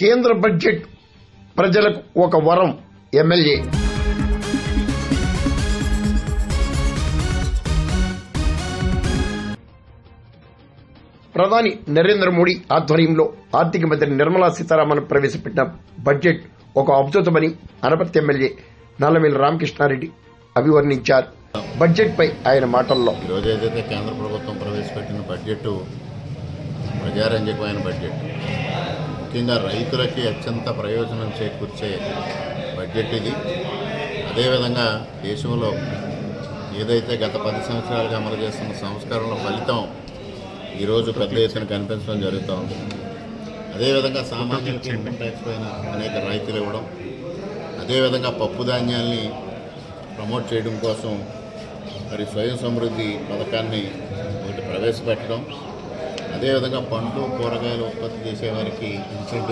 కేంద్ర బడ్జెట్ ప్రజలకు ఒక వరం. ఎమ్మెల్యే ప్రధాని నరేంద్ర మోడీ ఆధ్వర్యంలో ఆర్థిక మంత్రి నిర్మలా సీతారామన్ ప్రవేశపెట్టిన బడ్జెట్ ఒక అద్భుతమని అనపర్తి ఎమ్మెల్యే నల్లమిల్లి రామకృష్ణారెడ్డి అభివర్ణించారు. బడ్జెట్ పై ఆయన మాటల్లో, ఈరోజు ఏదైతే కేంద్ర ప్రభుత్వం ప్రవేశపెట్టిన బడ్జెట్ ప్రజారంజకమైన బడ్జెట్, ముఖ్యంగా రైతులకి అత్యంత ప్రయోజనం చేకూర్చే బడ్జెట్ ఇది. అదేవిధంగా దేశంలో ఏదైతే గత 10 సంవత్సరాలుగా అమలు చేస్తున్న సంస్కరణల ఫలితం ఈరోజు పెద్ద ఎత్తున కనిపించడం జరుగుతూ ఉంది. అదేవిధంగా సామాన్యులకి ఇన్కమ్ ట్యాక్స్ పైన అనేక రాయితీలు ఇవ్వడం, అదేవిధంగా పప్పు ధాన్యాల్ని ప్రమోట్ చేయడం కోసం మరి స్వయం సమృద్ధి పథకాన్ని ఒకటి ప్రవేశపెట్టడం, అదేవిధంగా పండ్లు కూరగాయలు ఉత్పత్తి చేసే వారికి ఇన్సెంటివ్